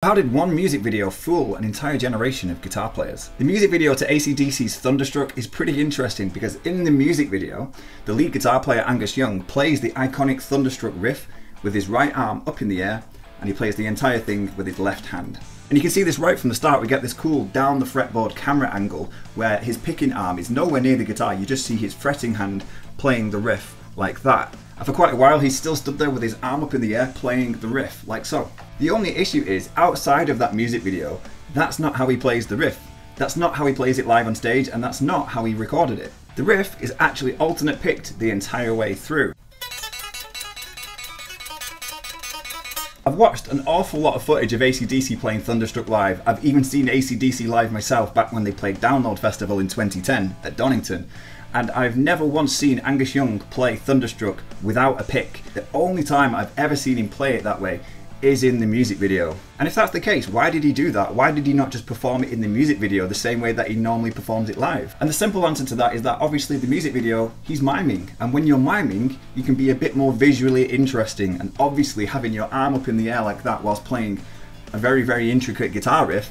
How did one music video fool an entire generation of guitar players? The music video to AC/DC's Thunderstruck is pretty interesting because in the music video, the lead guitar player Angus Young plays the iconic Thunderstruck riff with his right arm up in the air, and he plays the entire thing with his left hand. And you can see this right from the start. We get this cool down the fretboard camera angle where his picking arm is nowhere near the guitar. You just see his fretting hand playing the riff like that. And for quite a while he's still stood there with his arm up in the air playing the riff like so. The only issue is, outside of that music video, that's not how he plays the riff. That's not how he plays it live on stage, and that's not how he recorded it. The riff is actually alternate picked the entire way through. I've watched an awful lot of footage of AC/DC playing Thunderstruck live. I've even seen AC/DC live myself back when they played Download Festival in 2010 at Donington. And I've never once seen Angus Young play Thunderstruck without a pick. The only time I've ever seen him play it that way is in the music video. And if that's the case, why did he do that? Why did he not just perform it in the music video the same way that he normally performs it live? And the simple answer to that is that obviously the music video, he's miming. And when you're miming, you can be a bit more visually interesting. And obviously having your arm up in the air like that whilst playing a very, very intricate guitar riff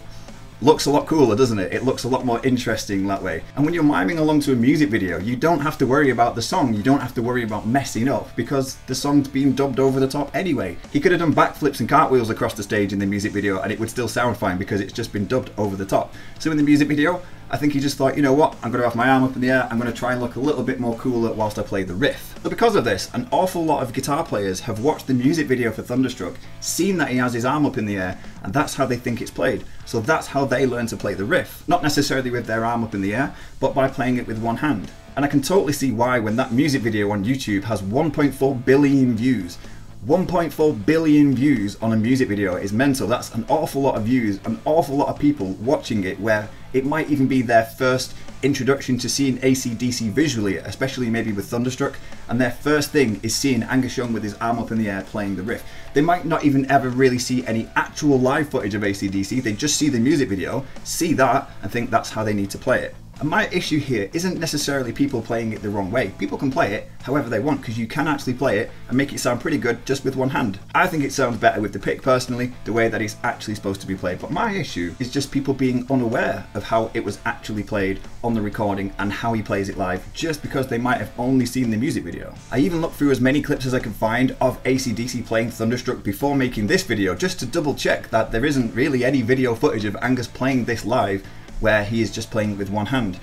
looks a lot cooler, doesn't it? It looks a lot more interesting that way. And when you're miming along to a music video, you don't have to worry about the song. You don't have to worry about messing up because the song's being dubbed over the top anyway. He could have done backflips and cartwheels across the stage in the music video and it would still sound fine because it's just been dubbed over the top. So in the music video, I think he just thought, you know what, I'm going to have my arm up in the air, I'm going to try and look a little bit more cooler whilst I play the riff. But because of this, an awful lot of guitar players have watched the music video for Thunderstruck, seen that he has his arm up in the air, and that's how they think it's played. So that's how they learn to play the riff. Not necessarily with their arm up in the air, but by playing it with one hand. And I can totally see why when that music video on YouTube has 1.4 billion views. 1.4 billion views on a music video is mental. That's an awful lot of views, an awful lot of people watching it where it might even be their first introduction to seeing AC/DC visually, especially maybe with Thunderstruck, and their first thing is seeing Angus Young with his arm up in the air playing the riff. They might not even ever really see any actual live footage of AC/DC, they just see the music video, see that, and think that's how they need to play it. And my issue here isn't necessarily people playing it the wrong way. People can play it however they want because you can actually play it and make it sound pretty good just with one hand. I think it sounds better with the pick personally, the way that it's actually supposed to be played. But my issue is just people being unaware of how it was actually played on the recording and how he plays it live just because they might have only seen the music video. I even looked through as many clips as I could find of AC/DC playing Thunderstruck before making this video just to double check that there isn't really any video footage of Angus playing this live where he is just playing it with one hand.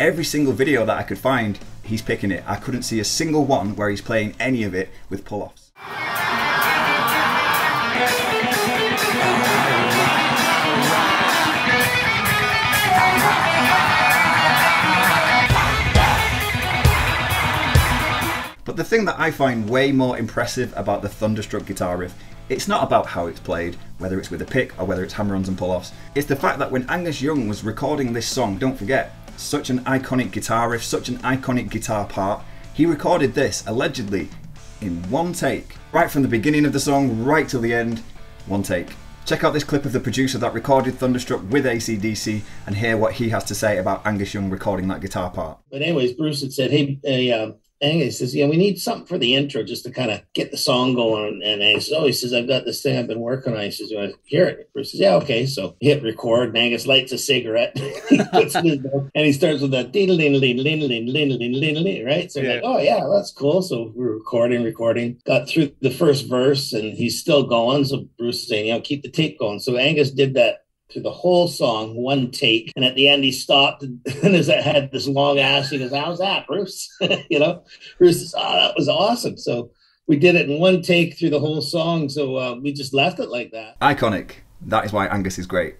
Every single video that I could find, he's picking it. I couldn't see a single one where he's playing any of it with pull-offs. But the thing that I find way more impressive about the Thunderstruck guitar riff, it's not about how it's played, whether it's with a pick or whether it's hammer-ons and pull-offs. It's the fact that when Angus Young was recording this song, don't forget, such an iconic guitar riff, such an iconic guitar part, he recorded this, allegedly, in one take. Right from the beginning of the song, right till the end, one take. Check out this clip of the producer that recorded Thunderstruck with AC/DC and hear what he has to say about Angus Young recording that guitar part. But anyways, Bruce had said, hey, Angus says, yeah, we need something for the intro just to kind of get the song going. And Angus says, oh, he says, I've got this thing I've been working on. He says, you want to hear it? Bruce says, yeah, okay. So hit record, and Angus lights a cigarette. He puts it in there, and he starts with that right? So like, oh, yeah, that's cool. So we're recording, got through the first verse, and he's still going. So Bruce is saying, keep the tape going. So Angus did that through the whole song, one take, and at the end he stopped and as I had this long ass, he goes, how's that, Bruce? Bruce says, oh, that was awesome. So we did it in one take through the whole song, so we just left it like that. Iconic. That is why Angus is great.